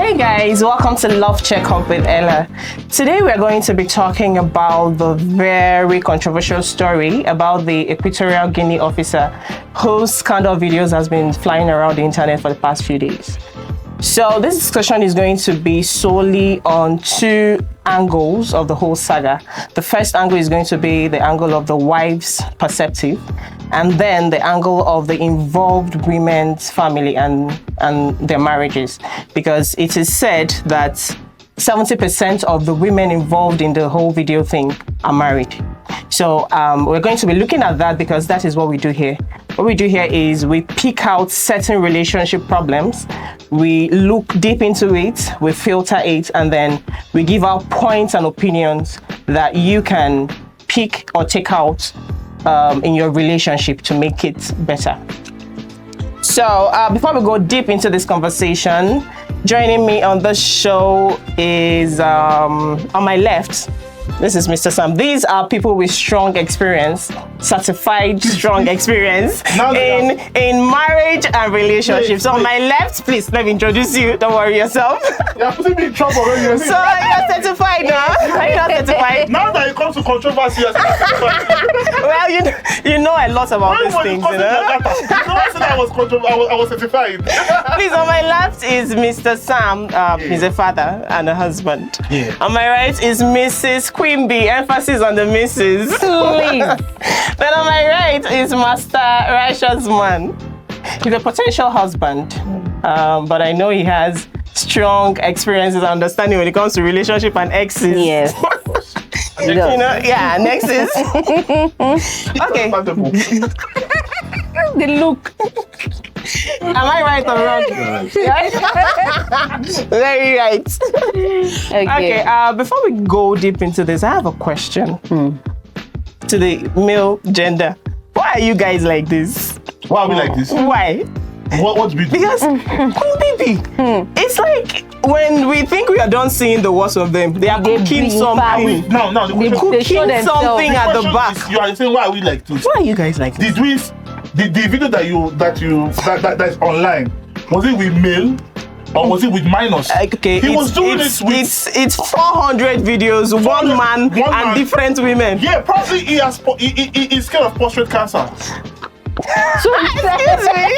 Hey guys, welcome to Love Checkup with Ella. Today we are going to be talking about the very controversial story about the Equatorial Guinea officer whose scandal videos has been flying around the internet for the past few days. So this discussion is going to be solely on two angles of the whole saga. The first angle is going to be the angle of the wife's perspective, and then the angle of the involved women's family and their marriages, because it is said that 70% of the women involved in the whole video thing are married. So we're going to be looking at that because that is what we do here. What we do here is we pick out certain relationship problems, we look deep into it, we filter it, and then we give out points and opinions that you can pick or take out in your relationship to make it better. So before we go deep into this conversation, joining me on the show is on my left. This is Mr. Sam. These are people with strong experience, certified strong experience in marriage and relationships. So on my left, please let me introduce you. Don't worry yourself. You're putting me in trouble already. So you're certified now. Are you not certified? Now that it comes to controversy, you're certified. Well, you know a lot about these things, you know. I said I was certified. Please, on my left is Mr. Sam. He's a father and a husband. Yeah. On my right is Mrs. Queen Bee. Emphasis on the Mrs. Please. Then on my right is Master Righteous Man. He's a potential husband, but I know he has strong experiences and understanding when it comes to relationship and exes. Yes. You know, yeah, and exes. Okay. The look. Am I right or wrong? Very right. Okay. Before we go deep into this, I have a question to the male gender. Why are you guys like this? Why are we like this? Why? What's we do? Because baby, it's like when we think we are done seeing the worst of them, they are cooking something. No, the question Cooking something at the back. You are saying why are we like this? Why are you guys like this? Did we? The video that's online, was it with male or was it with minors? Okay, he was doing it with. It's 400 videos, one man and different women. Yeah, probably he's scared of prostate cancer. So excuse me.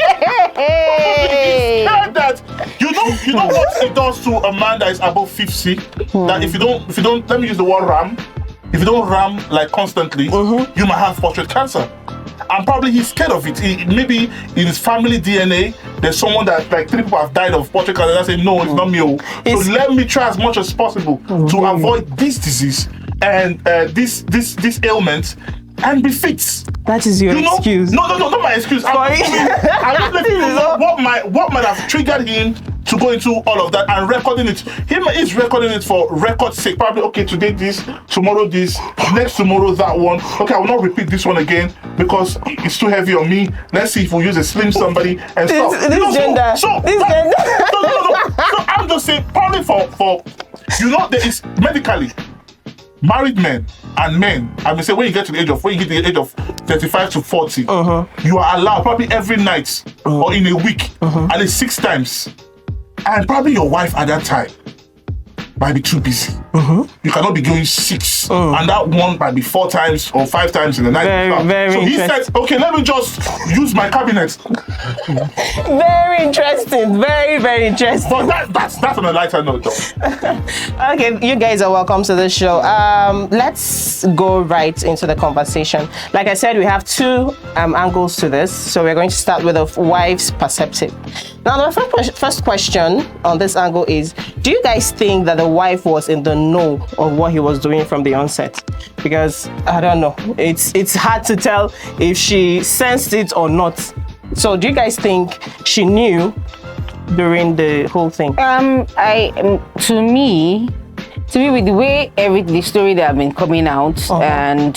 That you know what it does to a man that is above 50. That if you don't let me use the word ram. If you don't ram like constantly, you might have prostate cancer. And probably he's scared of it. Maybe in his family DNA, there's someone that like 3 people have died of prostate cancer. They say no, it's not me. So let me try as much as possible to avoid this disease and this ailment and be fit. That is your excuse. No, not my excuse. Sorry. I'm just what might have triggered him to go into all of that and recording it. He's recording it for record's sake. Probably, okay, today this, tomorrow this, next tomorrow that one. Okay, I will not repeat this one again because it's too heavy on me. Let's see if we use a slim somebody and stuff. This gender. So I'm just saying, probably for there is medically married men and men. I mean, say when you get to the age of 35 to 40, you are allowed probably every night or in a week at least 6 times. And probably your wife at that time might be too busy. You cannot be going 6. And that one might be 4 times or 5 times in the night. Very so he said, okay, let me just use my cabinet. Very interesting. Very, very interesting. But that's on a lighter note though. Okay, you guys are welcome to the show. Let's go right into the conversation. Like I said, we have 2 angles to this. So we're going to start with the wife's perspective. Now, the first question on this angle is, do you guys think that the wife was in the know of what he was doing from the onset? Because, I don't know, it's hard to tell if she sensed it or not. So, do you guys think she knew during the whole thing? To me, with the way the story that have been coming out and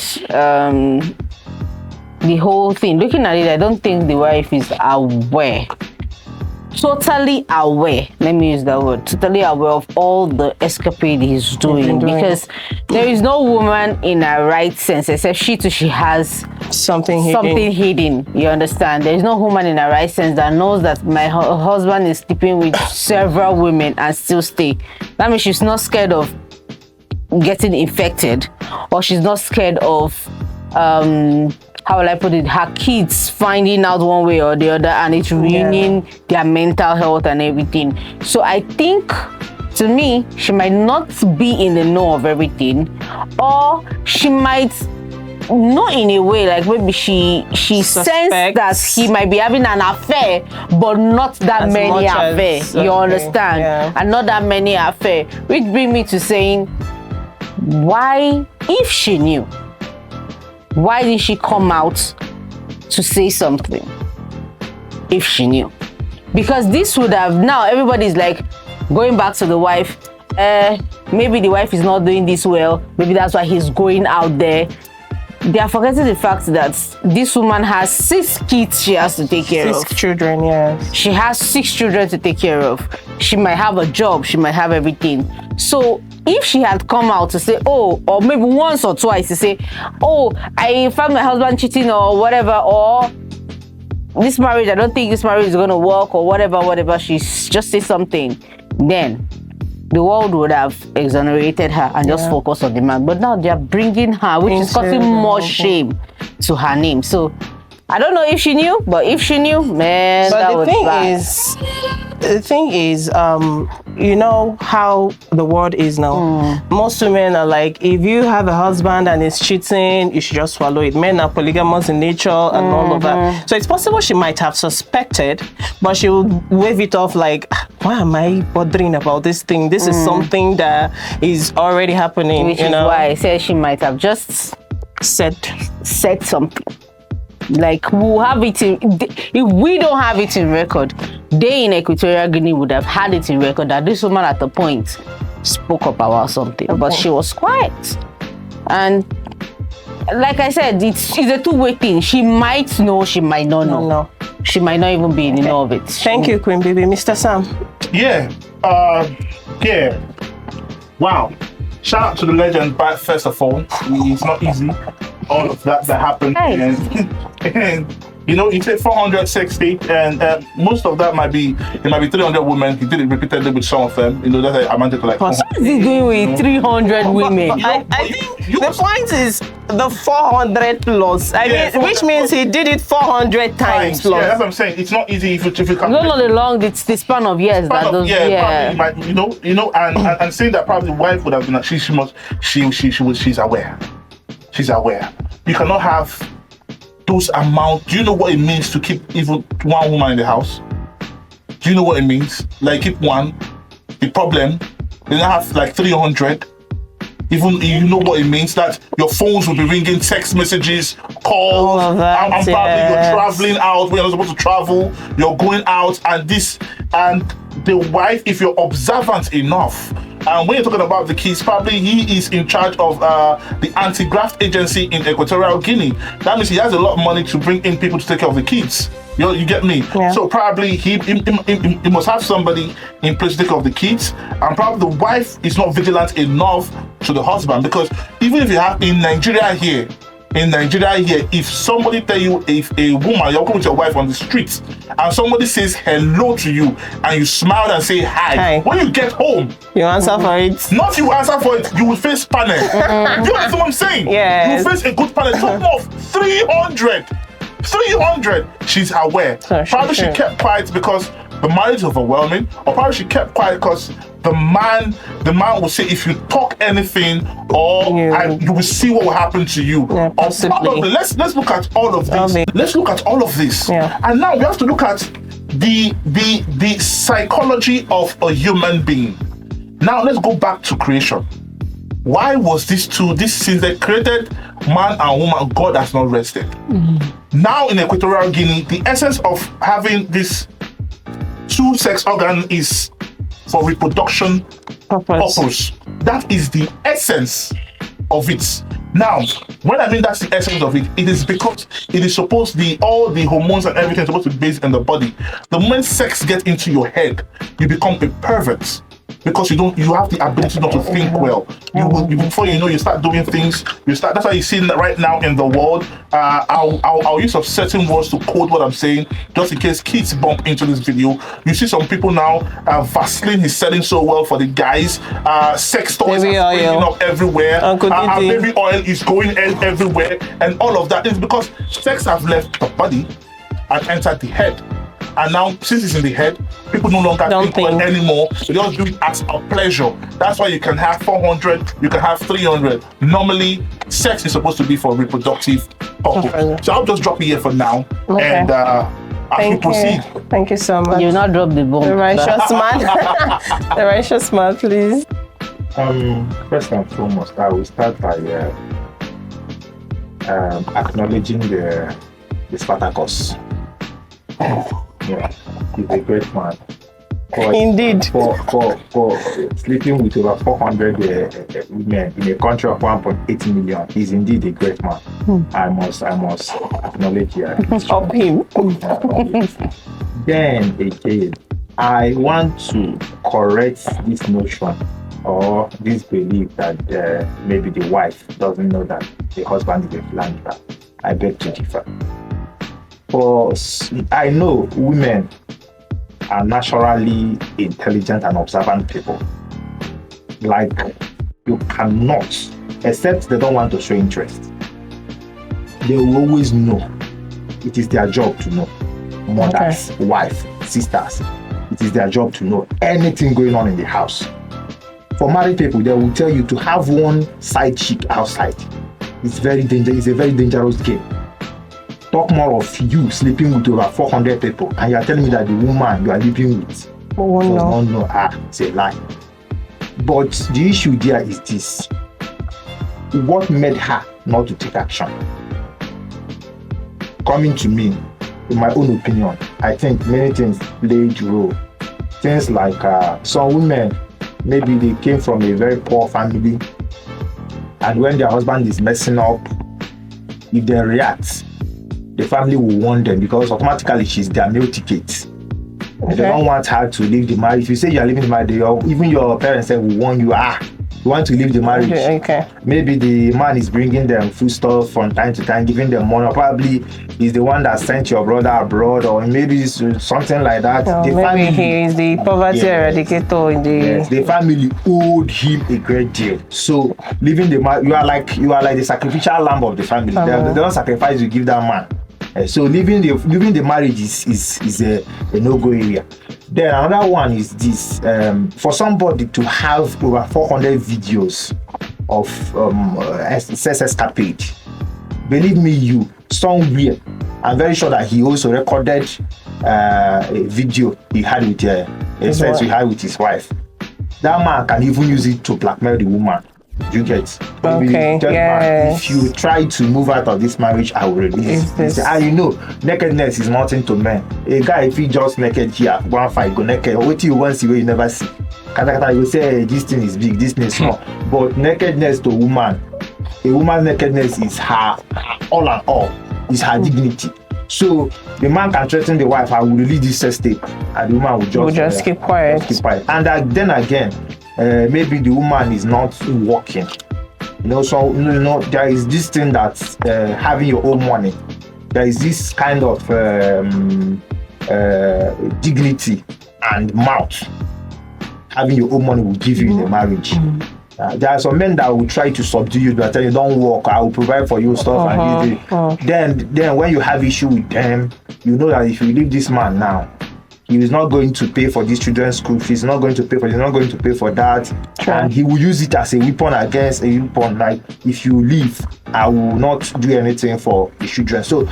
the whole thing, looking at it, I don't think the wife is aware totally aware, let me use that word, totally aware of all the escapade he's doing, because there is no woman in her right sense, except she has something hidden. You understand? There is no woman in her right sense that knows that my husband is sleeping with several women and still stay. That means she's not scared of getting infected, or she's not scared of how will I put it, her kids finding out one way or the other, and it's ruining their mental health and everything. So I think, to me, she might not be in the know of everything, or she might know in a way, like maybe she sensed that he might be having an affair, but not that many affairs. You understand? And not that many affairs, which brings me to saying, why, if she knew, why didn't she come out to say something if she knew? Because this would have, now everybody's like going back to the wife. Maybe the wife is not doing this well. Maybe that's why he's going out there. They are forgetting the fact that this woman has 6 kids she has to take care of. 6 children, yes. She has 6 children to take care of. She might have a job. She might have everything. So if she had come out to say, oh, or maybe once or twice to say, oh, I found my husband cheating or whatever, or this marriage, I don't think this marriage is going to work, or whatever, she just said something, then the world would have exonerated her and just focused on the man. But now they're bringing her, which is causing more shame to her name. So I don't know if she knew, but if she knew, man, but that was bad. The thing is, you know how the world is now. Most women are like, if you have a husband and he's cheating, you should just swallow it. Men are polygamous in nature and all of that. So it's possible she might have suspected, but she would wave it off like, why am I bothering about this thing? This is something that is already happening. Which you is know? why I said she might have just said something. Like, we'll have it in, if we don't have it in record, they in Equatorial Guinea would have had it in record that this woman at the point spoke up about something, but she was quiet. And like I said, it's a two-way thing. She might know, she might not know. No. She might not even be in the know of it. Thank you, Queen Baby. Mr. Sam. Yeah. Wow. Shout out to the legend, but first of all, it's not easy. All of that happened, and you know, he said 460, and most of that might be 300 women. He did it repeatedly with some of them. You know, that's amounted to like. What is he doing with 300 women? I think the point is the 400 plus. I mean, which means he did it 400 times plus. Yeah, that's what I'm saying. It's not easy if you can. No, the long, it's the span of years. Probably, you know, and saying that probably the wife would have been. She's aware. She's aware. You cannot have those amounts. Do you know what it means to keep even one woman in the house? Do you know what it means? Like, keep one. The problem, they now have like 300. Even you know what it means, that your phones will be ringing, text messages, calls. All of that, and probably you're traveling out when you're not supposed to travel. You're going out, and the wife, if you're observant enough, and when you're talking about the kids, probably he is in charge of the anti-graft agency in Equatorial Guinea. That means he has a lot of money to bring in people to take care of the kids. You get me? Yeah. So probably he must have somebody in place to take care of the kids, and probably the wife is not vigilant enough to the husband, because even if you have in Nigeria here, if somebody tell you, if a woman, you're going with your wife on the streets, and somebody says hello to you, and you smile and say hi, when you get home, you answer for it. Not you answer for it, you will face panel. Do you understand what I'm saying? Yeah. You will face a good panel. Talking of 300. She's aware. Probably she kept quiet because the marriage is overwhelming, or probably she kept quiet because the man will say, if you talk anything, or you will see what will happen to you. Yeah, or probably, let's look at all of this. Let's look at all of this. Yeah. And now we have to look at the psychology of a human being. Now let's go back to creation. Why was this since they created man and woman, God has not rested. Now in Equatorial Guinea, the essence of having this two sex organ is for reproduction purpose. That is the essence of it. Now, when I mean that's the essence of it, it is because it is supposed all the hormones and everything is supposed to be based in the body. The moment sex gets into your head, you become a pervert. Because you have the ability not to think well. Before you know, you start doing things. That's why you see right now in the world. I'll use of certain words to code what I'm saying, just in case kids bump into this video. You see some people now. Vaseline is selling so well for the guys. Sex toys are springing up everywhere. Baby oil is going everywhere, and all of that is because sex has left the body and entered the head. And now, since it's in the head, people no longer think well anymore. They just do it as a pleasure. That's why you can have 400, you can have 300. Normally, sex is supposed to be for reproductive purpose. So I'll just drop it here for now. Okay. And I can proceed. Thank you so much. You will not drop the bomb. The righteous man. The righteous man, please. First and foremost, I will start by acknowledging the Spartacus. Yeah, he's a great man. Indeed. For sleeping with over 400 women in a country of 1.8 million, he's indeed a great man. I must acknowledge that. Up him. Then again, I want to correct this notion or this belief that maybe the wife doesn't know that the husband is a philanderer. I beg to differ. For I know women are naturally intelligent and observant people. Like, you cannot, except they don't want to show interest. They will always know. It is their job to know. Mothers, wives, sisters. It is their job to know anything going on in the house. For married people, they will tell you to have one side chick outside. It's very dangerous. It's a very dangerous game. Talk more of you sleeping with over 400 people, and you are telling me that the woman you are living with does not know. It's a lie. But the issue there is this: what made her not to take action? Coming to me, in my own opinion, I think many things played a role. Things like some women, maybe they came from a very poor family, and when their husband is messing up, if they react, the family will warn them because automatically she's their meal ticket. They don't want her to leave the marriage. If you say you're leaving the marriage, even your parents will warn you, you want to leave the marriage. Maybe the man is bringing them food stuff from time to time, giving them money. Or probably he's the one that sent your brother abroad, or maybe something like that. The family, he is the poverty eradicator in the... the family owed him a great deal. So leaving the marriage, you are like the sacrificial lamb of the family. They don't sacrifice, you give that man. So leaving the marriage is a no-go area. Then another one is this: for somebody to have over 400 videos of sex escapade, believe me, somewhere, I'm very sure that he also recorded a video he had with sex he had with his wife. That man can even use it to blackmail the woman. You get? If you try to move out of this marriage, I will release this. And you know, nakedness is nothing to men. A guy, if he just naked here, one fight, go naked. What you want to see, you never see. Kata you say, hey, this thing is big, this thing is small. But nakedness to a woman's nakedness is her all and all, is her dignity. So the man can threaten the wife, I will release this sex tape, and the woman will just keep quiet. And then again, maybe the woman is not working. So there is this thing that having your own money. There is this kind of dignity and mouth. Having your own money will give you in a marriage. There are some men that will try to subdue you, that tell you don't work, I will provide for you stuff and then when you have issue with them, you know that if you leave this man now, he is not going to pay for these children's school fees, he's not going to pay for that. And he will use it as a weapon against a weapon. Like, if you leave, I will not do anything for the children. So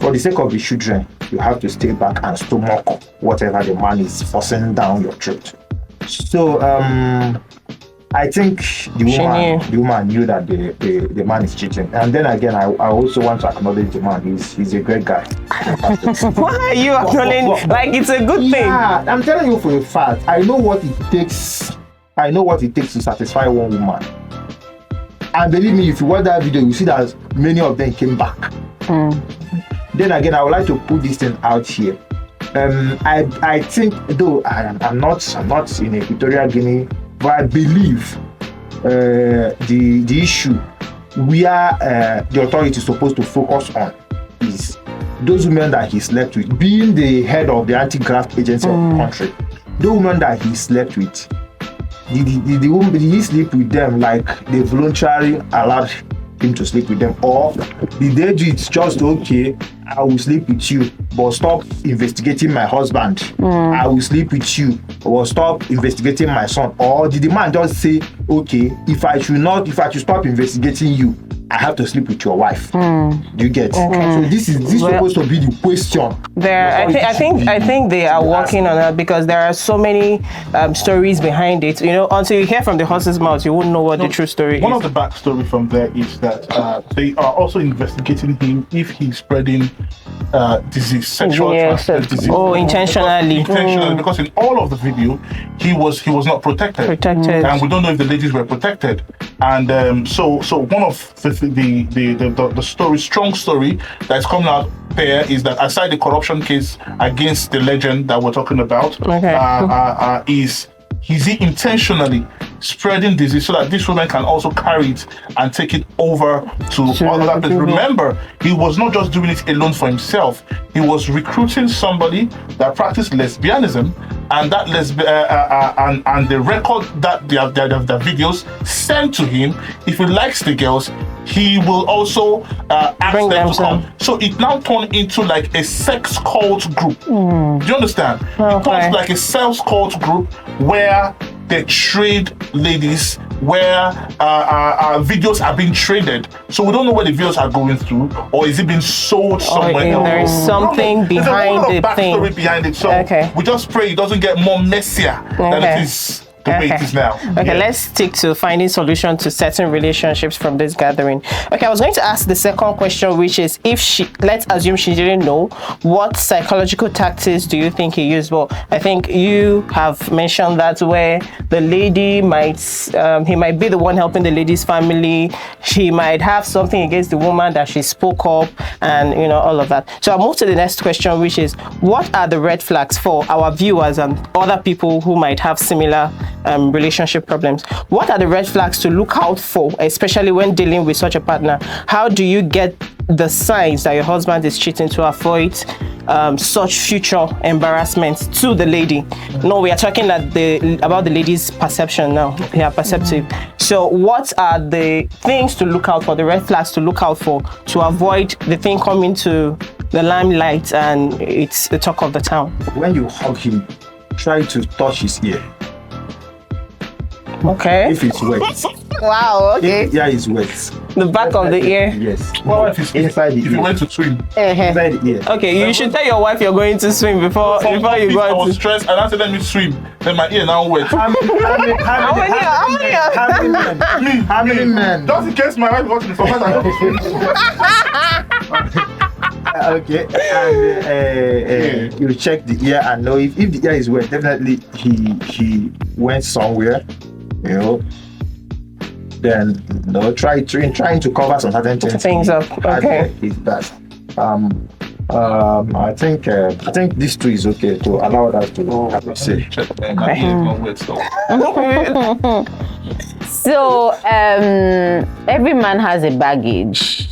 for the sake of the children, you have to stay back and stomach whatever the man is forcing down your throat. So I think the woman knew that the man is cheating. And then again, I also want to acknowledge the man. He's a great guy. Why are you acknowledging? Like, it's a good thing. Yeah, I'm telling you for a fact. I know what it takes to satisfy one woman. And believe me, if you watch that video, you see that many of them came back. Then again, I would like to put this thing out here. I think, though I'm not in Equatorial Guinea, but I believe the issue where the authority is supposed to focus on is those women that he slept with. Being the head of the anti-graft agency of the country, the women that he slept with, did he sleep with them like they voluntarily allowed him to sleep with them, or did they do it just okay, I will sleep with you, but stop investigating my husband? I will sleep with you, or stop investigating my son? Or did the man just say, okay, if I should stop investigating you, I have to sleep with your wife? Do you get? So this is supposed to be the question. I think they are working on that, because there are so many stories behind it. You know, until you hear from the horse's mouth, you won't know what the true story is. One of the backstory from there is that they are also investigating him if he's spreading disease, sexual transmitted disease. Oh, intentionally. Because in all of the video, he was not protected. And we don't know if the ladies were protected. And so one of the strong story that's coming out there is that, aside the corruption case against the legend that we're talking about, is he intentionally spreading disease so that these women can also carry it and take it over to other people. Remember, he was not just doing it alone for himself. He was recruiting somebody that practiced lesbianism, and that and the record that the videos sent to him, if he likes the girls, he will also ask them to come. So it now turned into like a sex cult group. Do you understand? It turned like a sex cult group where they trade ladies, where videos are being traded. So we don't know where the videos are going through, or is it being sold somewhere else? There is something behind the thing. There's a behind it. So we just pray it doesn't get more messier than it is the way it is now. Okay, let's stick to finding solution to certain relationships from this gathering. Okay, I was going to ask the second question, which is, let's assume she didn't know, what psychological tactics do you think he used? Well, I think you have mentioned that where the lady he might be the one helping the lady's family. She might have something against the woman that she spoke up, and all of that. So I'll move to the next question, which is, what are the red flags for our viewers and other people who might have similar relationship problems? What are the red flags to look out for, especially when dealing with such a partner? How do you get the signs that your husband is cheating to avoid such future embarrassment to the lady? No, we are talking about the lady's perception now. They are perceptive. So what are the things to look out for, the red flags to look out for, to avoid the thing coming to the limelight and it's the talk of the town? When you hug him, try to touch his ear. Okay. If it's wet. Wow, okay. Yeah, it's wet. The back of the ear? Yes. What if it's inside the ear? If you went to swim? Inside the ear. Okay, you should tell your wife you're going to swim before you go. I was stressed, and I said, let me swim. Then my ear now wet. How many men? Just in case my wife watching the format, I don't swim. Okay, and you check the ear and know if the ear is wet. Definitely he went somewhere, then trying to cover some certain things up. Okay, is that I think this tree is okay to allow us to say. So every man has a baggage.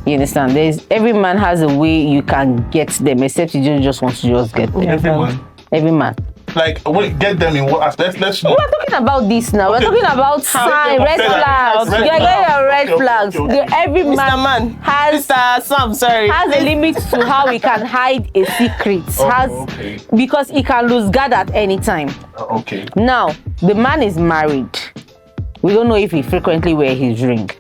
You understand? Every man has a way you can get them, except you don't just want to just get them. Every man. Like, get them in what aspect? Let's know. We're talking about this now. We're talking about red flags. You're getting a red flags. Every man has a limit to how he can hide a secret. Because he can lose guard at any time. Okay. Now, the man is married. We don't know if he frequently wears his ring.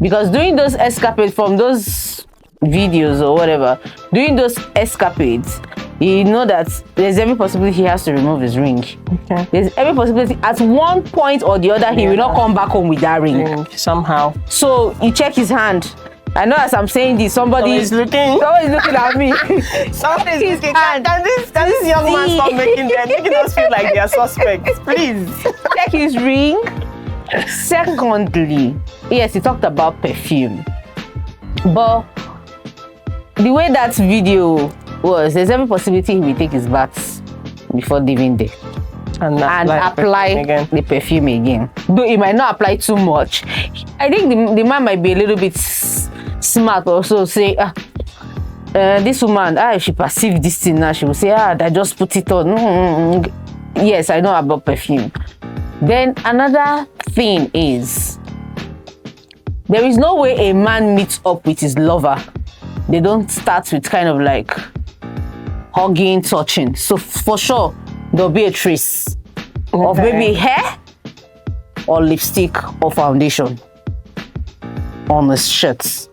Because doing those escapades from those videos or whatever, doing those escapades, you know that there's every possibility he has to remove his ring. Okay. There's every possibility at one point or the other he will not come back home with that ring. Somehow. So you check his hand. I know as I'm saying this, somebody is looking at me. Somebody is looking. Can this young man stop making us feel like they are suspects? Please. Check his ring. Secondly, yes, he talked about perfume, but the way that video was, there's every possibility he will take his bath before leaving there And apply the perfume again. Though he might not apply too much. I think the man might be a little bit smart also. Say, this woman, if she perceives this thing now, she will say, I just put it on. Yes, I know about perfume. Then another thing is, there is no way a man meets up with his lover. They don't start with kind of like hugging, touching. So for sure, there'll be a trace of maybe hair or lipstick or foundation on his shirts.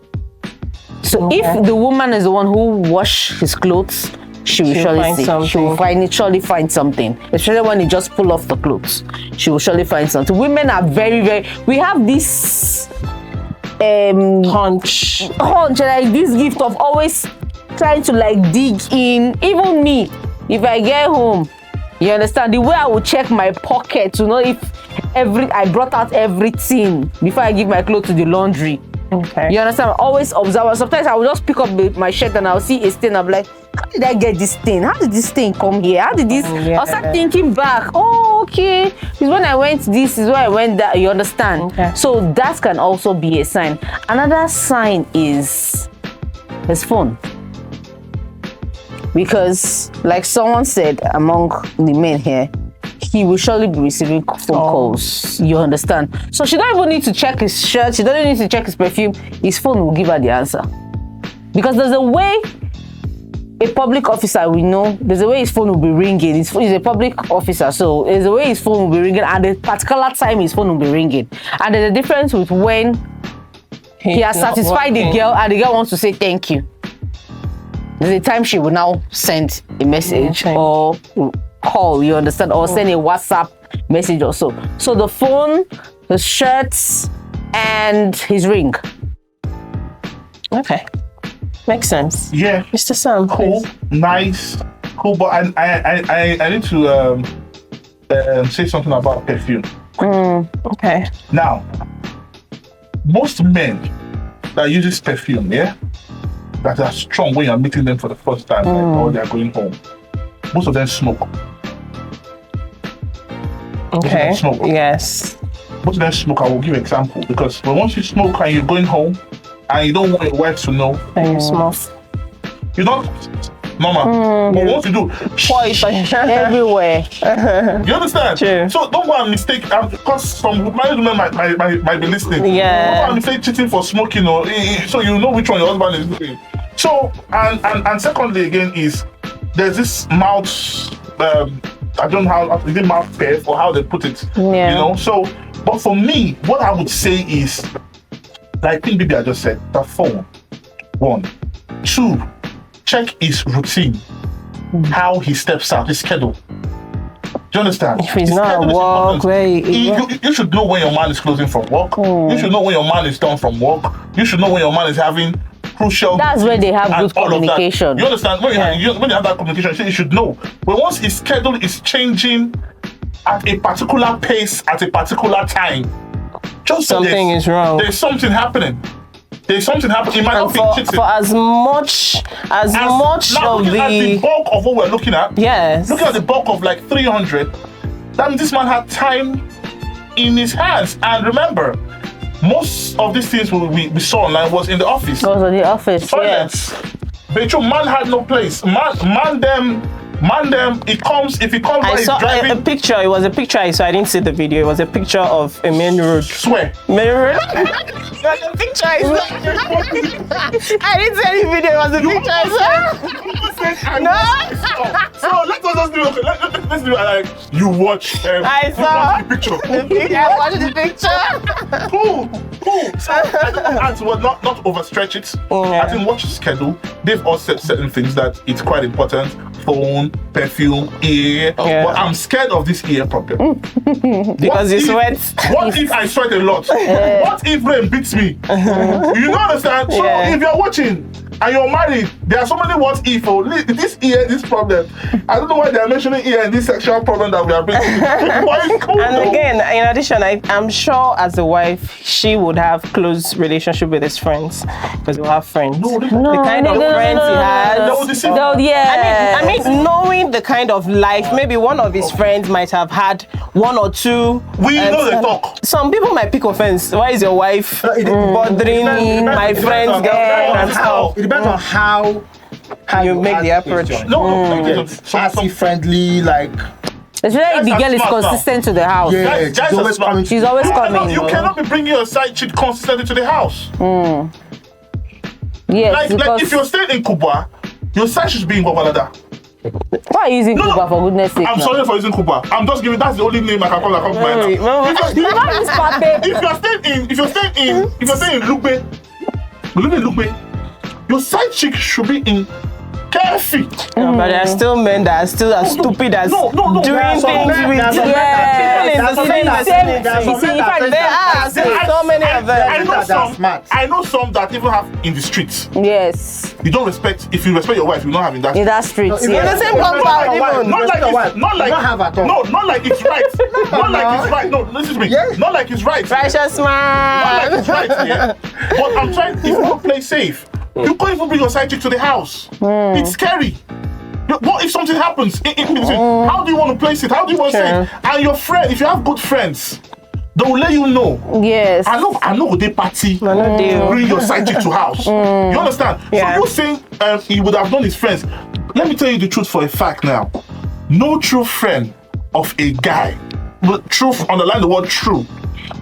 So if the woman is the one who washed his clothes, she will surely see. She will surely find something. Especially when he just pull off the clothes, she will surely find something. Women are very, very. We have this hunch, like this gift of always trying to like dig in. Even me, if I get home, you understand, the way I will check my pocket to know if I brought out everything before I give my clothes to the laundry. Okay. You understand? I always observe. Sometimes I will just pick up my shirt and I'll see a stain. I'm like, how did I get this stain? How did this stain come here? How did this? I'll start thinking back. Oh, okay. It's when I went this, is when I went that. You understand? Okay. So that can also be a sign. Another sign is his phone. Because, like someone said among the men here, he will surely be receiving phone calls. You understand? So she don't even need to check his shirt. She doesn't need to check his perfume. His phone will give her the answer. Because there's a way a public officer will know. There's a way his phone will be ringing. He's a public officer, so there's a way his phone will be ringing, and the particular time his phone will be ringing. And there's a difference with when he has satisfied the girl and the girl wants to say thank you. There's a time she will now send a message or call, you understand, or send a WhatsApp message or so. So the phone, the shirts, and his ring. Okay. Makes sense. Yeah. Mr. Sam, Cool, please. nice, cool. But I need to say something about perfume. Okay. Now, most men that uses perfume, that are strong when you're meeting them for the first time, like, or they're going home, most of them smoke. Okay. Smoke. Yes. Most of them smoke. I will give an example, because once you smoke and you're going home and you don't want your wife to know, And you smoke. you don't, mama. But once you do, Everywhere. you understand? True. So don't go and mistake, because some married women might be listening. Yeah. Don't go and mistake cheating for smoking, or so you know which one your husband is doing. So and secondly again is there's this mouth. I don't know how is it mouth perf or how they put it. Yeah. You know. So, but for me, what I would say is, like Pink Baby I just said, the phone. 1, 2, check his routine, how he steps out, his schedule. Do you understand? If he's His not schedule at is work, important. You should know when your man is closing from work. You should know when your man is done from work. You should know when your man is having crucial. That's where they have and good all of that. communication. You understand? When you have that communication, you should know. But once his schedule is changing at a particular pace at a particular time, just Something is wrong. There's something happening. There's something happening. It might not be cheating. For as much now of looking at the bulk of what we're looking at. Yes. Looking at the bulk of like 300, that means this man had time in his hands. And remember, most of these things we saw online was in the office. Goes to the office. Toilets. But man had no place. Man them, if he comes I by saw driving, a picture. It was a picture I saw. I didn't see the video. It was a picture of a main road. swear. Main road. It was a picture I saw. I didn't see any video. It was a picture I saw. No. So let's just do it. Let's do it like you watch. I you saw watch the picture. I watched the picture. Cool. So I think not overstretch it. I think watch the schedule. They've all said certain things that it's quite important. Phone, perfume, ear. Yeah. But I'm scared of this ear problem. Because you sweat. What if I sweat a lot? What if rain beats me? You don't understand? So Yeah. if you're watching and you're married There are so many what if. This ear, this problem. I don't know why they are mentioning ear in this sexual problem that we are bringing. Why is cool, And though? again, in addition, I'm sure as a wife, she would have close relationship with his friends because we'll have friends. No, the kind of friends he has. They will deceive. Yeah. I mean, knowing the kind of life, maybe one of his friends might have had one or two. We know the talk. Some people might pick offense. Why is your wife bothering my friend's girl and stuff? It depends on how You make the approach. No, Sassy, friendly, like Especially if the Guys girl are is smart now. consistent to the house. yeah, Guys she's are always smart. coming. She's always coming. You cannot be bringing your side chick consistently to the house. Yes, Like because if you're staying in Kuba, your side should be in Babalada. why are you using Cuba for goodness sake? I'm now? sorry for using Kuba. I'm just giving. That's the only name I can call that comes to mind now. You don't use Pape. If you're staying in Lugbe, your side chick should be in Kefi. No, but there are still men that are still as stupid as No. doing There are things some with men- Yeah. people in the same vicinity. There are so many of I them. know That are some. smart. I know some that even have in the streets. Yes, You don't respect. If you respect your wife, you don't have in that. in that street. No, In Yeah. the same compound, even. Not like it's, not like You don't have at all. No, not like it's right. Not like it's right. No, listen to me. Yes. Not like it's right. Righteous Not like man. it's right. Yeah. But I'm trying. If you want to play safe, you can't even bring your side chick to the house. It's scary. What if something happens? How do you want to place it? How do you want to say it? And your friend, if you have good friends, they will let you know. Yes. I know they party. no deal. Bring your side chick to house. You understand? Yeah. So you saying he would have known his friends. Let me tell you the truth for a fact now. No true friend of a guy, but truth, underline the word true.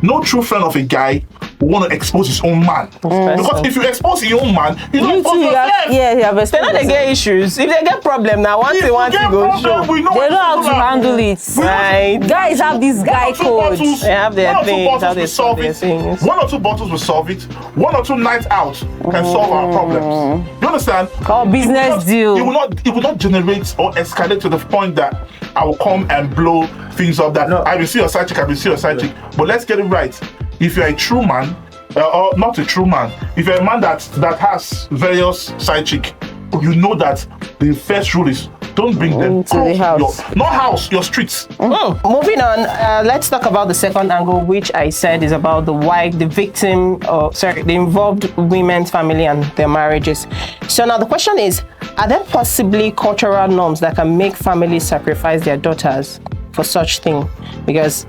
No true friend of a guy will want to expose his own man. Because if you expose your own man, you don't You expose too, yourself. you have They know they get issues. If they get problem now, one If thing you one get thing go problem, show. we know They what know how to do now. handle it. Right. Guys have this guy code. They have their one or two things, how bottles they will solve their it. things. One or two bottles will solve it. One or two nights out can solve our problems. You understand? Or business deal. It will not generate or escalate to the point that I will come and blow things up. That I will see your side chick, I will see your side chick. But let's get it right. If you're a true man, or not a true man, if you're a man that has various side chick, you know that the first rule is don't bring them To the house. your streets. Moving on, let's talk about the second angle, which I said is about the wife, the victim, the involved women's family and their marriages. So now the question is, are there possibly cultural norms that can make families sacrifice their daughters for such thing? Because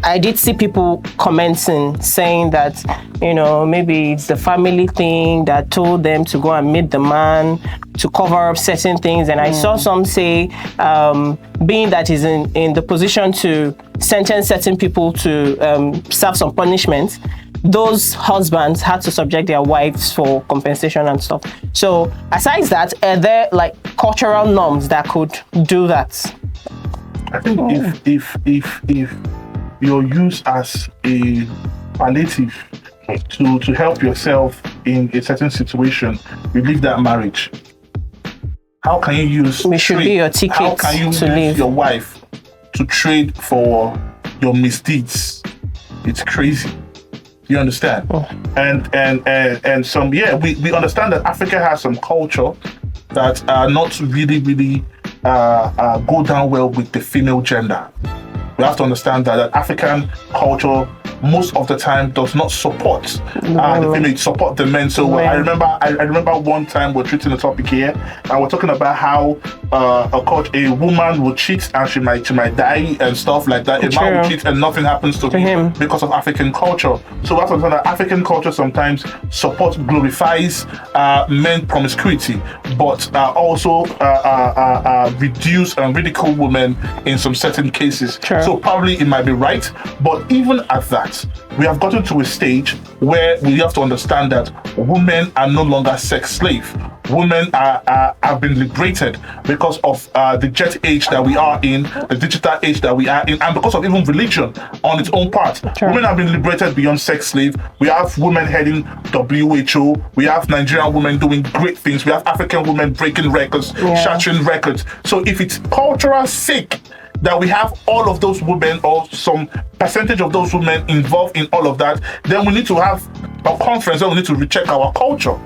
I did see people commenting saying that, maybe it's the family thing that told them to go and meet the man to cover up certain things. And I saw some say, being that he's in the position to sentence certain people to serve some punishment, those husbands had to subject their wives for compensation and stuff. So aside that, are there like cultural norms that could do that? I think if you're used as a palliative to help yourself in a certain situation, you leave that marriage. How can you use We should be your ticket How can you to use leave. your wife to trade for your misdeeds? It's crazy. You understand? And some we understand that Africa has some culture that are not really go down well with the female gender. We have to understand that African culture most of the time does not support the female, support the men. So I remember one time we're treating a topic here, and we're talking about how a woman will cheat and she might die and stuff like that. A man will cheat and nothing happens to him because of African culture. So we have to understand that African culture sometimes glorifies men promiscuity, but also reduce and ridicule women in some certain cases. So probably it might be right, but even at that, we have gotten to a stage where we have to understand that women are no longer sex slave. Women have been liberated because of the jet age that we are in, the digital age that we are in, and because of even religion on its own part. Women have been liberated beyond sex slave. We have women heading WHO. We have Nigerian women doing great things. We have African women breaking records, shattering records. So if it's cultural sake that we have all of those women or some percentage of those women involved in all of that, then we need to have a conference where we need to recheck our culture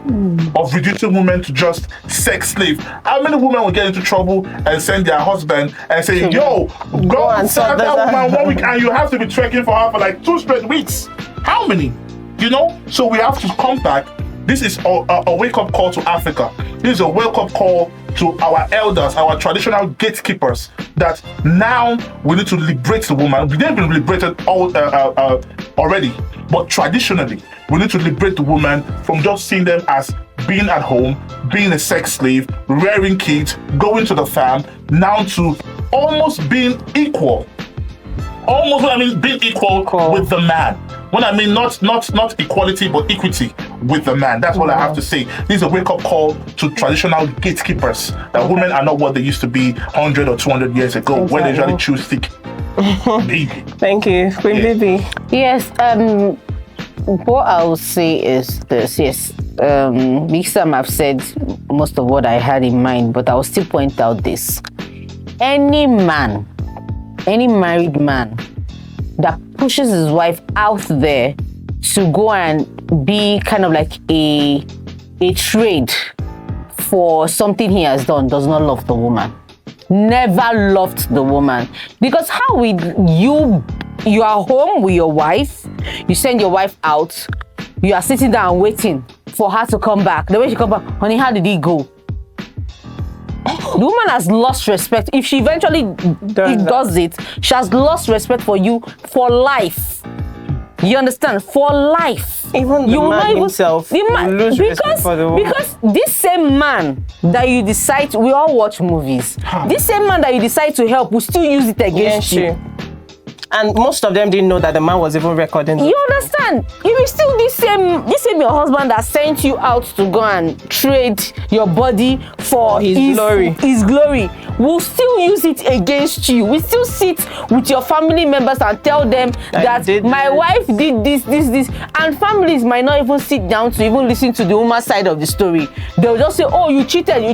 of reducing women to just sex slave. How many women will get into trouble and send their husband and say, yo, go and serve that woman 1 week, and you have to be trekking for her for like 2 straight weeks? How many? You know? So we have to come back. This is a wake-up call to Africa. This is a wake-up call to our elders, our traditional gatekeepers, that now we need to liberate the woman. They've been liberated already, but traditionally, we need to liberate the woman from just seeing them as being at home, being a sex slave, rearing kids, going to the farm, now to almost being equal. Being equal with the man. When I mean not equality, but equity with the man. That's what I have to say. This is a wake-up call to traditional gatekeepers, that women are not what they used to be 100 or 200 years ago, when they usually choose thick. Baby. Thank you, Queen Baby. Yes, what I will say is this, yes. Big Sam have said most of what I had in mind, but I will still point out this. Any married man that pushes his wife out there to go and be kind of like a trade for something he has done does not love the woman. Never loved the woman. Because how would you are home with your wife, you send your wife out, you are sitting down waiting for her to come back. The way she come back, honey, how did it go? The woman has lost respect. If she eventually does it, she has lost respect for you for life. You understand? For life. Even the man himself will lose respect for the woman. Because this same man that you decide, we all watch movies. This same man that you decide to help will still use it against you. And most of them didn't know that the man was even recording. You understand? If it's still this same your husband that sent you out to go and trade your body for his glory, will still use it against you. We still sit with your family members and tell them that my wife did this. And families might not even sit down to even listen to the woman's side of the story. They'll just say, oh, you cheated.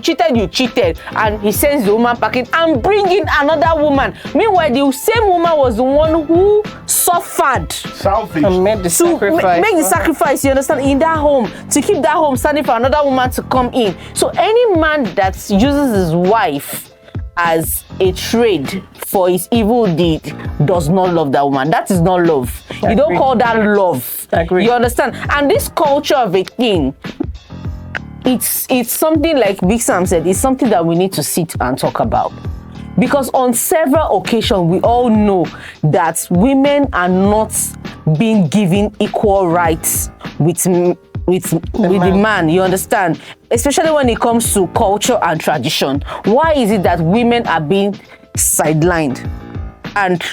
And he sends the woman packing and bring in another woman. Meanwhile, the same woman was the one who suffered and made the sacrifice. Make the sacrifice, you understand, in that home, to keep that home standing for another woman to come in. So any man that uses his wife as a trade for his evil deed does not love that woman. That is not love. You don't call that love. You understand? And this culture of a thing, it's something like Big Sam said, it's something that we need to sit and talk about. Because on several occasions, we all know that women are not being given equal rights with the man, you understand? Especially when it comes to culture and tradition. Why is it that women are being sidelined? And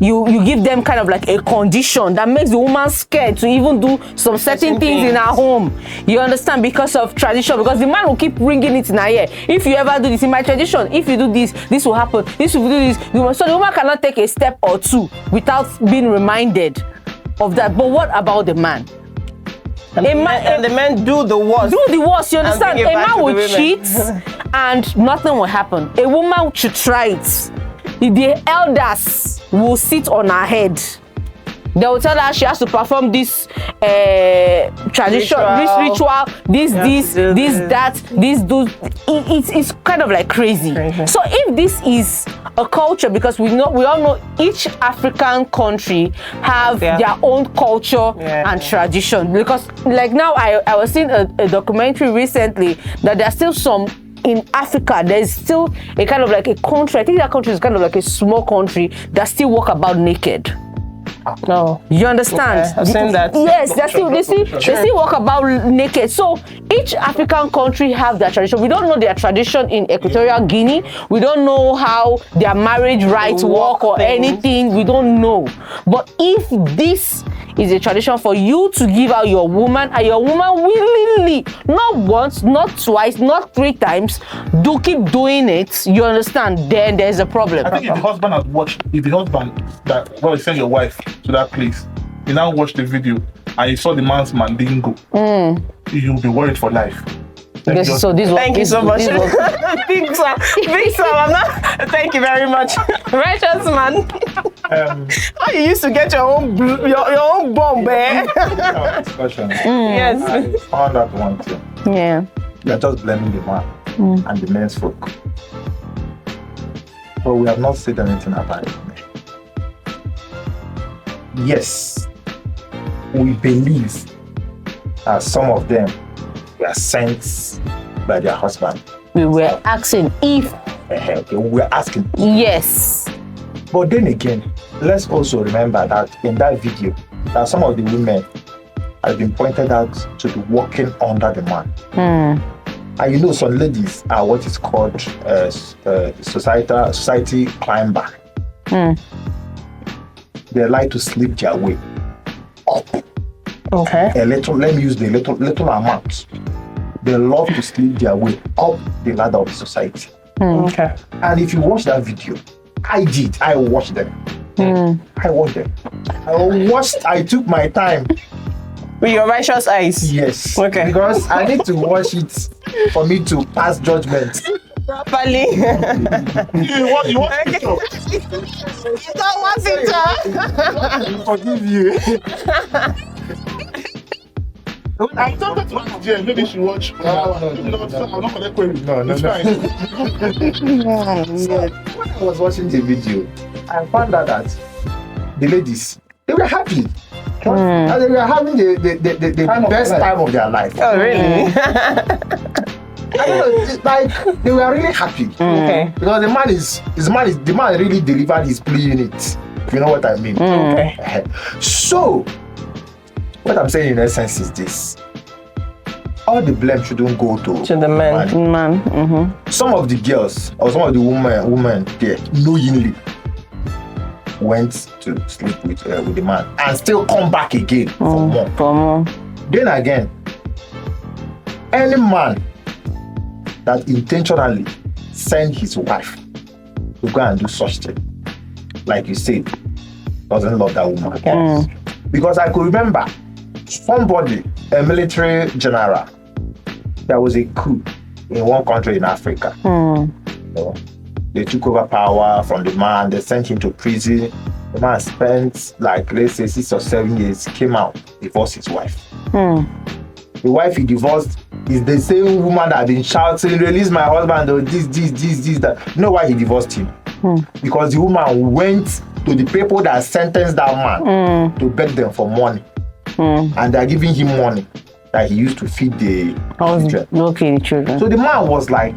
you give them kind of like a condition that makes the woman scared to even do some certain things in her home. You understand? Because of tradition. Because the man will keep bringing it in her ear. If you ever do this in my tradition, if you do this, this will happen. This will do this. So the woman cannot take a step or two without being reminded of that. But what about the man? And the men do the worst. Do the worst, you understand? A man will cheat and nothing will happen. A woman should try it. The elders will sit on her head. They will tell her she has to perform this tradition, this ritual, it's kind of like crazy. So if this is a culture, because we all know each African country have their own culture and tradition. Because like now I was seeing a documentary recently that there are still some in Africa, there's still a kind of like a country, I think that country is kind of like a small country that still walk about naked. No. You understand? Okay, I've seen that. Yes, they still walk about naked. So each African country have their tradition. We don't know their tradition in Equatorial Guinea. We don't know how their marriage rights work or anything. We don't know. But if this is a tradition for you to give out your woman, and your woman willingly, not once, not twice, not 3 times, do keep doing it, you understand, then there's a problem. I think if the husband had watched, you send your wife to that place, you now watch the video and you saw the man's mandingo, you'll be worried for life. Thank you so much. Big Sam, I'm not. Thank you very much. Righteous man. How you used to get your own bomb, eh? Discussion. Yes. I found out one thing. Yeah. You're just blaming the man and the men's folk. But we have not said anything about it. Yes, we believe that some of them were sent by their husband. We were asking if We were asking. yes. But then again, let's also remember that in that video, that some of the women have been pointed out to be working under the man. And you know, some ladies are what is called society climber. They like to sleep their way up Okay. a little. Let me use the little amount. They love to sleep their way up the ladder of society. Okay. And if you watch that video, I watched them. I watched them. I took my time. With your righteous eyes. Yes. Okay. Because I need to watch it for me to pass judgment. Properly. You want You don't want it, huh? Forgive you. I'm talking to Jane. Maybe she watch. I'm not gonna query. No. It's fine. So when I was watching the video, I found out that the ladies, they were happy. And they were having the best time of their life. Oh, really? I don't know, it's like they were really happy. Okay. Because the man really delivered his plea in it. If you know what I mean. Okay. So what I'm saying in essence is this. All the blame shouldn't go to the men. Man. Some of the girls or some of the women there knowingly went to sleep with the man and still come back again for more. For more. Then again, any man that intentionally send his wife to go and do such thing, like you said, doesn't love that woman. Yes. Because I could remember somebody, a military general, there was a coup in one country in Africa. You know, they took over power from the man, they sent him to prison. The man spent like, let's say 6 or 7 years, came out, divorced his wife. The wife he divorced is the same woman that had been shouting, release my husband, or this, that. You know why he divorced him? Because the woman went to the people that sentenced that man to beg them for money. And they're giving him money that he used to feed the children. Okay, the children. So the man was like,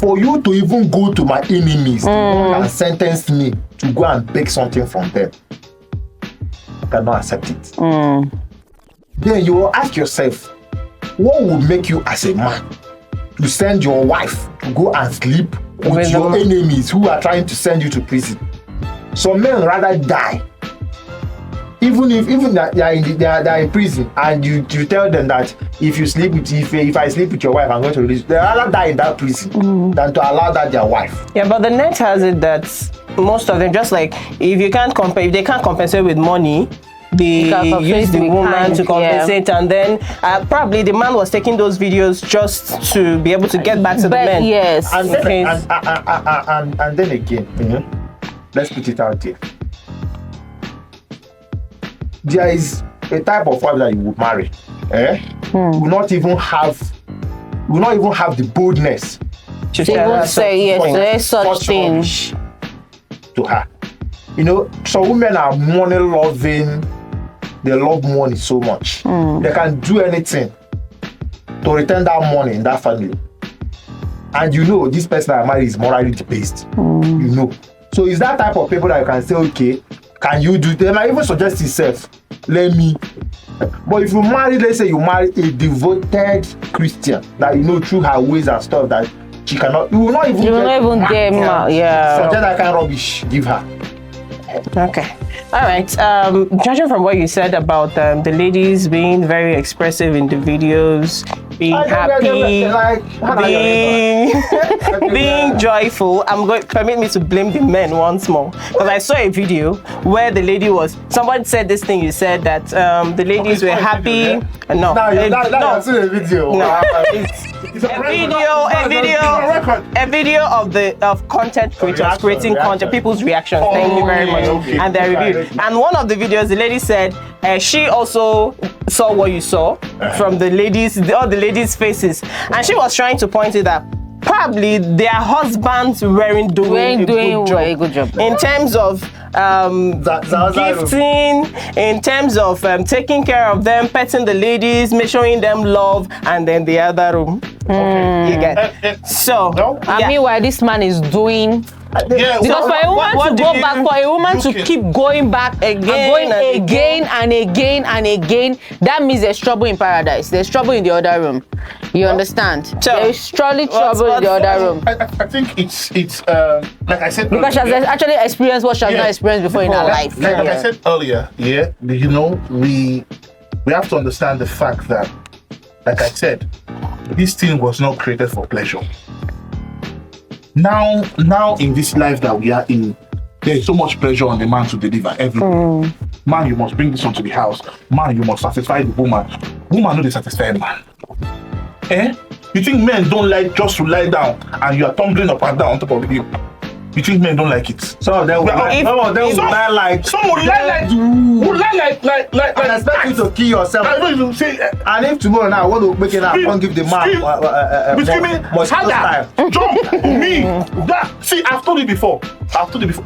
for you to even go to my enemies and sentence me to go and beg something from them, I cannot accept it. Then you will ask yourself, what would make you as a man to send your wife to go and sleep with your enemies who are trying to send you to prison? Some men rather die. Even that they are in prison, and you tell them that if I sleep with your wife, I'm going to release. They rather die in that prison than to allow that their wife. Yeah, but the net has it that most of them, just like if they can't compensate with money, they use the woman to compensate, and then probably the man was taking those videos just to be able to get back to the men. Yes. And then again, let's put it out there. There is a type of wife that you would marry, will not even have the boldness To even say yes, such things to her. You know, some women are money loving. They love money so much. They can do anything to return that money in that family. And you know, this person I marry is morally debased. You know. So it's that type of people that you can say, okay, can you do? They might even suggest yourself, let me. But if you marry, let's say you marry a devoted Christian that you know through her ways and stuff that she cannot, you will not even get mad. Yeah. Suggest that kind of rubbish, give her. Okay. All right. Judging from what you said about the ladies being very expressive in the videos, being happy, being joyful. Permit me to blame the men once more, because I saw a video where the lady was. Somebody said this thing. You said that the ladies were happy. No, I've seen a video. No, a video of content creators creating content, people's reactions. Thank you very much, and their review. And one of the videos, the lady said she also saw what you saw from all the ladies' faces, and she was trying to point it out. Probably their husbands weren't doing a good job in terms of gifting, in terms of taking care of them, petting the ladies, showing them love, and then the other room. You get so. And meanwhile, this man is doing. Yeah, Because for a woman to go back, for a woman to keep going back again and again, that means there's trouble in paradise. There's trouble in the other room. You understand? So, there's trouble in the other room. I think it's like I said Because she has actually experienced what she has not experienced before in her life. Like I said earlier, you know, we have to understand the fact that, like I said, this thing was not created for pleasure. Now in this life that we are in, there is so much pressure on the man to deliver everything. Man, you must bring this onto the house. Man, you must satisfy the woman. Woman, no, they satisfy a man. You think men don't like just to lie down and you are tumbling up and down on top of him? You think men don't like it? Some of them would lie like. Some would lie like. And expect you to kill yourself. I don't even say. And if tomorrow now I want to make it up, don't give the man harder, jump, me. That see, I've told you before.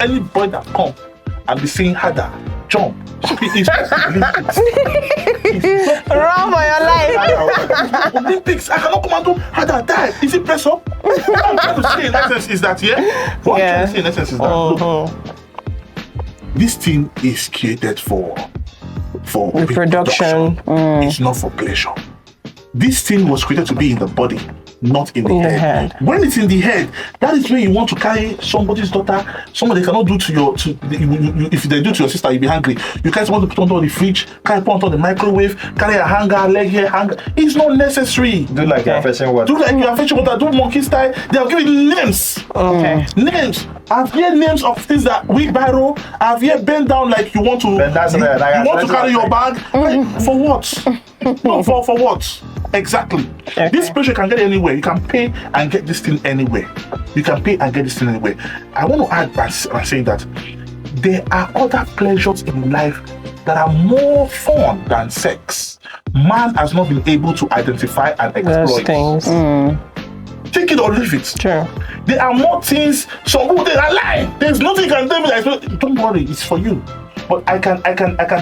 Any boy that come and be saying harder, jump, Run for your life. Olympics, I cannot come and do harder, die. Is it press up? What I'm trying to say in essence is that, What I'm trying to say in essence is that, look, this thing is created for reproduction. It's not for pleasure. This thing was created to be in the body, not in the head. When it's in the head, that is when you want to carry somebody's daughter. Somebody cannot do to your if they do to your sister, you'll be hungry. You can't want to put on the fridge, can't put on the microwave, carry a hanger, leg here, hanger. It's not necessary. Do like you're fetching water. Do like you're fetching water. Do monkey style. They have given names. Names. I've heard names of things that we borrow. I've heard bend down like you want to. You want to carry your bag. For what? No, for what? Exactly. This pressure can get anywhere. You can pay and get this thing anywhere. I want to add by saying that there are other pleasures in life that are more fun than sex. Man has not been able to identify and exploit those things. Take it or leave it. True. There are more things. Some people, they are lying. There's nothing you can tell me that don't worry, it's for you. But I can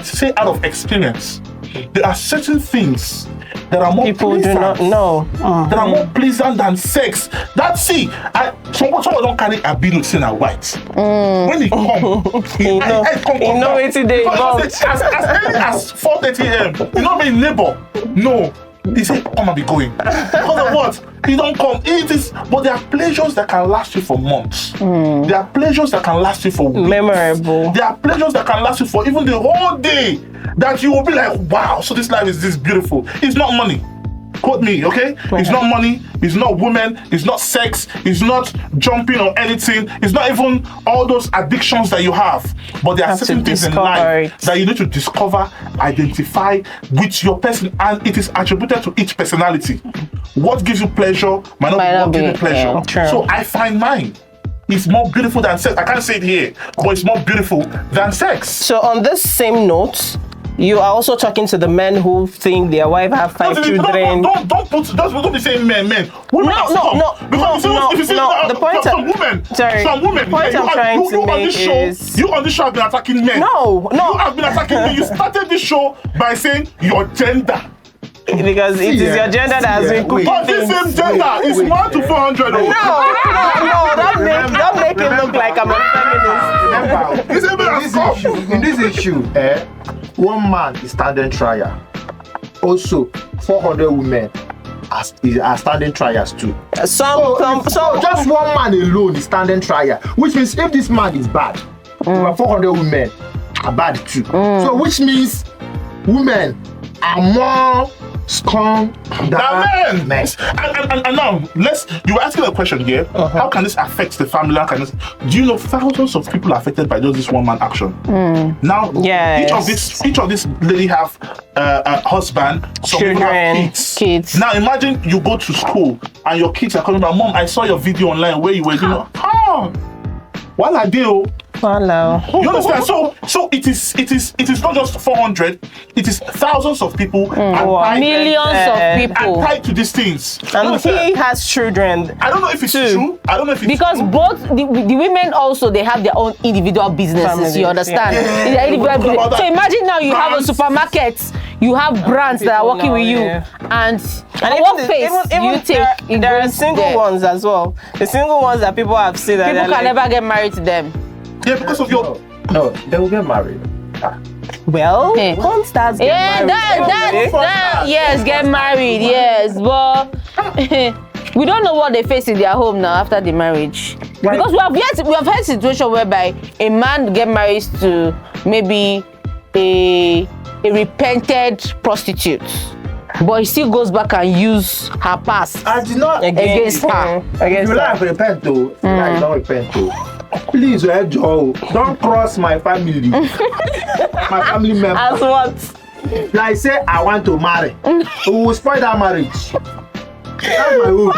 say out of experience, there are certain things that are more people pleasant. Do not know. That are more pleasant than sex. Someone don't carry a bill saying a white. When he come, he know it's the as early as 4:30 a.m. You know me neighbor. No. He said, come and be going. Because of what? He don't come. But there are pleasures that can last you for months. There are pleasures that can last you for weeks. Memorable. There are pleasures that can last you for even the whole day. That you will be like, wow, so this life is this beautiful. It's not money. Quote me, okay? It's not money, it's not women, it's not sex, it's not jumping or anything, it's not even all those addictions that you have. But there are certain things in life that you need to discover, identify with your person, and it is attributed to each personality. What gives you pleasure might not give you pleasure. So I find mine. It's more beautiful than sex. I can't say it here, but it's more beautiful than sex. So on this same note, you are also talking to the men who think their wife have 5 children. Don't be saying men. Women no. The point some women. The point I'm trying to make is you on this show have been attacking men. No. You have been attacking men. You started this show by saying your gender. Because it is your gender that has been cooking. But this same gender is 1 to 400. No, don't make it look like I'm a feminist. Remember, in this issue, one man is standing trial. Also, 400 women are standing trials too. So just one man alone is standing trial, which means if this man is bad, 400 women are bad too. So which means women are more Scum. That man. And now, you were asking a question here. How can this affect the family? How can this, do you know thousands of people are affected by just this one man action? Now, Yes. each of this lady have a husband, some people have Children. Kids. Now imagine you go to school and your kids are coming back, Mom, I saw your video online where you were doing, what I do. Hello. You understand? So it is not just 400, it is thousands of people and Millions of people. tied to these things. You And understand? he has children. I don't know if it's true. I don't know if it's Because true. both the women also, they have their own individual businesses. Families, You understand? yeah. Their individual What about business. So that? imagine now you have a Brands. supermarket, you have brands that are People working now, with you, yeah. and And what face do you take? there are single ones as well. The single ones that people have seen that People they're can like, never get married to them. Yeah, because of your No, they will get married. well, Yeah. porn stars get Yeah, married. yes, get married, yes, but we don't know what they face in their home now after the marriage. Right. Because we have had situation whereby a man get married to maybe a repented prostitute, but he still goes back and use her past. I did not. Against her. If Against you her. like repent though, if you like don't repent though. Please, Joe, don't cross my family. My family member. As what? Like say I want to marry. We will spoil that marriage. That's my own.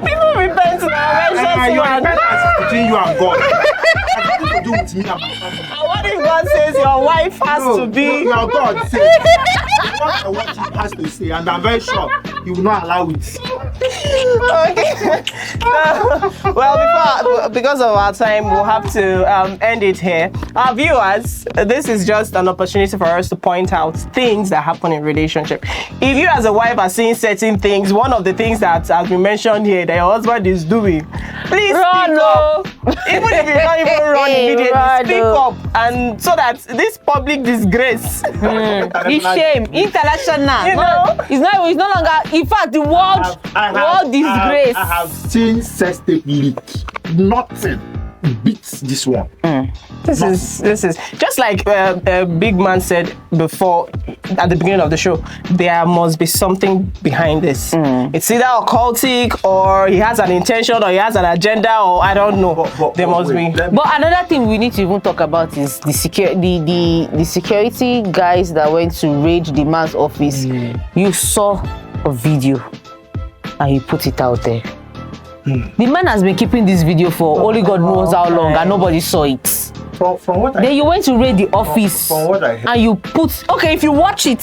People repent now. Your And repentance is between you and God. It has nothing to do with me and my family. what if God says your wife has to be? Now God says what he has to say, and I'm very sure he will not allow it. Okay. Well, because of our time, we'll have to end it here. Our viewers, this is just an opportunity for us to point out things that happen in relationship. If you as a wife are seeing certain things, one of the things that has been mentioned here that your husband is doing, please Run, speak up. Even if you don't even run immediately, Run, speak oh. up, and so that this public disgrace. It's shame, international. You know? It's no longer. In fact, the world disgrace. I have seen sex tape leak. Nothing beats this one. This is just like a big man said before at the beginning of the show. There must be something behind this. It's either occultic, or he has an intention, or he has an agenda, or I don't know. There must be. But another thing we need to even talk about is the security guys that went to raid the man's office. You saw a video and you put it out there. The man has been keeping this video for only God knows how long, and nobody saw it. From what Then you went to raid the office from what I heard. and you put, okay, if you watch it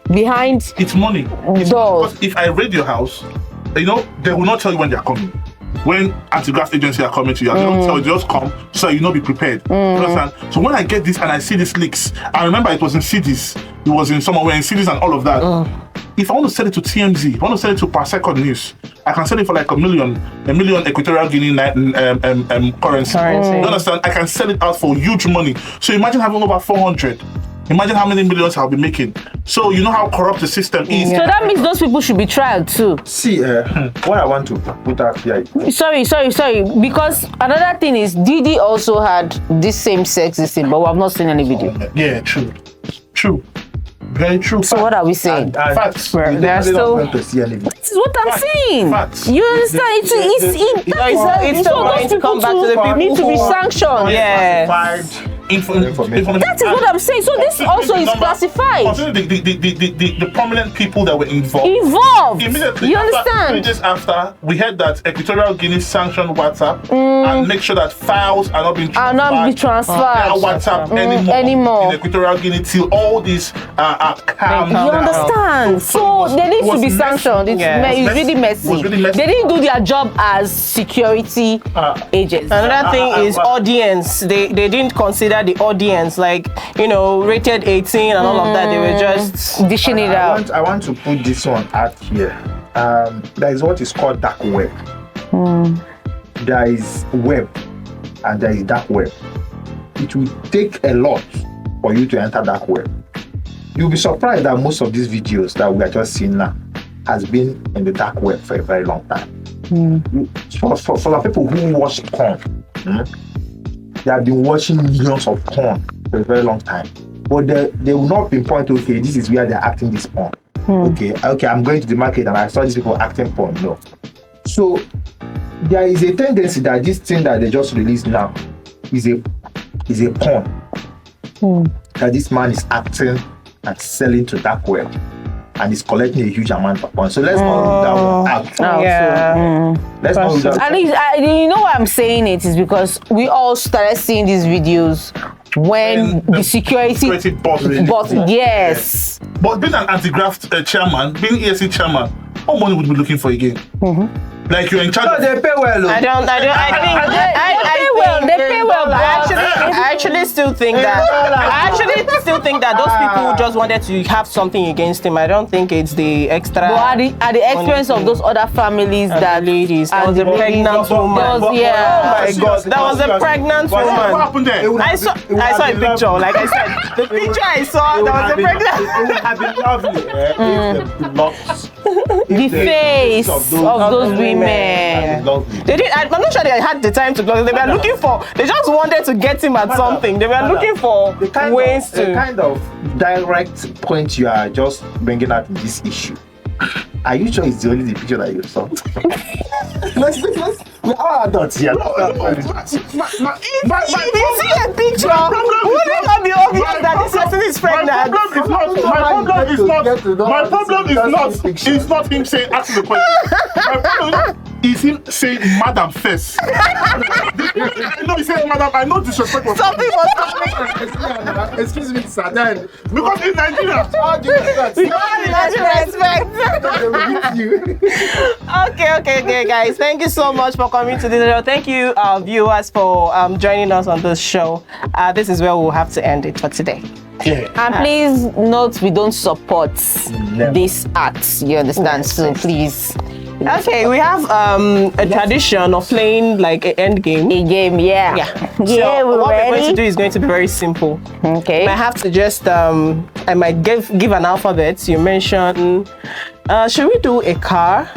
behind it's money. It's doors. because if I raid your house, they will not tell you when they are coming. When anti-graft agency are coming to you, they don't tell you, they just come, so you not be prepared. You understand? So when I get this and I see these leaks, I remember it was in CDs, it was in somewhere in CDs and all of that. If I want to sell it to TMZ, if I want to sell it to Per Second News, I can sell it for like a million Equatorial Guinea currency. You understand? I can sell it out for huge money. So imagine having over 400. Imagine how many millions I'll be making. So you know how corrupt the system is. So that means those people should be tried too. See, what I want to put out here. Sorry. Because another thing is Didi also had this same sex thing, but we have not seen any video. Yeah, true. Very true. So what are we saying? Facts. There are They still. don't want to see any video. This is what I'm saying. Facts. You understand? It's still going to come back to the people need to be who- sanctioned. Yeah. Classified Information. That is what I'm saying. So this also is classified. Consider the prominent people that were involved. Immediately. You understand? 3 days after, we heard that Equatorial Guinea sanctioned WhatsApp and make sure that files are not being Are not be transferred. WhatsApp anymore in Equatorial Guinea till all these are calmed You down. understand? So they need to be sanctioned. It's really messy. It was really messy. They didn't do their job as security agents. Another thing is audience. They didn't consider the audience, like, rated 18 and all of that. They were just Dishing it out. I want to put this one out here. There is what is called dark web. There is web and there is dark web. It will take a lot for you to enter dark web. You'll be surprised that most of these videos that we are just seeing now has been in the dark web for a very long time. For the people who watch porn, they have been watching millions of porn for a very long time. But they will not pinpoint, okay, this is where they're acting this porn. Okay, I'm going to the market and I saw these people acting porn. No. So there is a tendency that this thing that they just released now is a porn. That this man is acting and selling to dark web and is collecting a huge amount of porn. So let's not rule that one out. Yeah. Let's not rule that At least, you know why I'm saying it is because we all started seeing these videos when the security boss. yes. But being an anti-graft chairman, being ESC chairman, what money would you be looking for again? Like you're in charge. No, they pay well. I think They pay well. I actually still think that. I actually still think that those people just wanted to have something against him. I don't think it's the extra. But at the expense of those other families that ladies, there and was a the ladies- pregnant woman. there was- yeah. Oh my God, there was a pregnant What woman. happened there? I saw a picture. Like I said, the picture I saw, there was a pregnant. It would have been lovely if the blocks, the face of those women. They did. I'm not sure they had the time to close. They were looking for. They just wanted to get him at something. They were looking for ways the to. kind of direct point you are just bringing out in this issue. Are you sure it's only the picture that you saw? let's we're all adults here. If you see a picture, would it not be obvious that this person is pregnant? My problem is not him saying ask the question. My problem is him saying madam first. I know he said madam, I know disrespect was Something was happening. Excuse me, sir. Then because in Nigeria. how do you do that? Okay, guys. Thank you so much for coming to this show. Thank you, viewers, for joining us on this show. This is where we'll have to end it for today. And please note we don't support this act. You understand? So please. Okay, we have a tradition of playing like an end game. A game, yeah. Yeah. Yeah, So we're what we're going ready. to do is going to be very simple. Okay. I have to just I might give an alphabet. You mention should we do a car,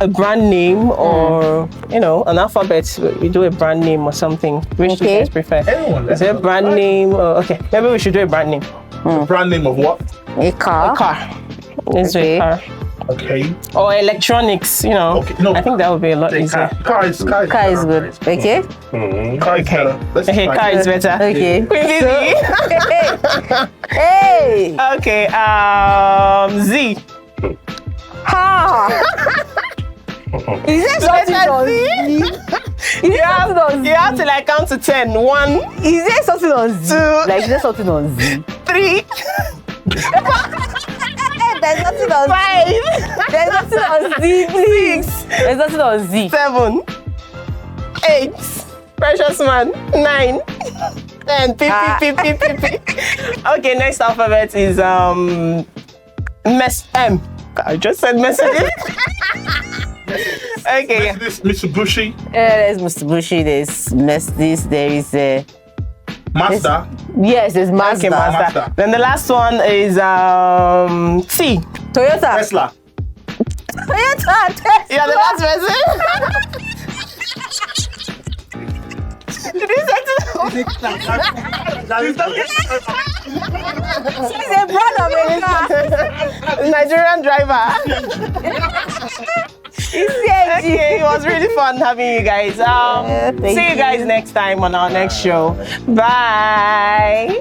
a brand name, or an alphabet? We do a brand name or something. Which do you Okay. guys prefer? Anyone. Is it a brand name? Okay, maybe we should do a brand name. Brand name of what? A car. Car. Let's do Okay. a car. Okay. Or electronics. Okay, no. I think that would be a lot easier. Car is Car is good. Okay. Car is better. Let's Okay, try car it. is better. Okay. Queen Lizzie. Hey. Okay, Z. Ha. Is there something on Z? Is there something on Z? You have to like count to 10. 1, Is there something on Z? 2, Like, is there something on Z? 3, There's nothing on 5, There's nothing on Z, please. There's nothing on Z. 7, 8, precious man, 9, 10, P. Okay, next alphabet is M. I just said messages. Okay, yeah. This Mitsubishi There's Mr. Bushi, there's Mercedes, there is Mazda. yes, there's Mazda. Okay, Mazda. Mazda. Then the last one is T. Toyota. Tesla. Toyota. Yeah, the last person. Did you say He's a brand of a car. Nigerian driver? Okay, it was really fun having you guys. thank See you guys next time on our next show. Bye.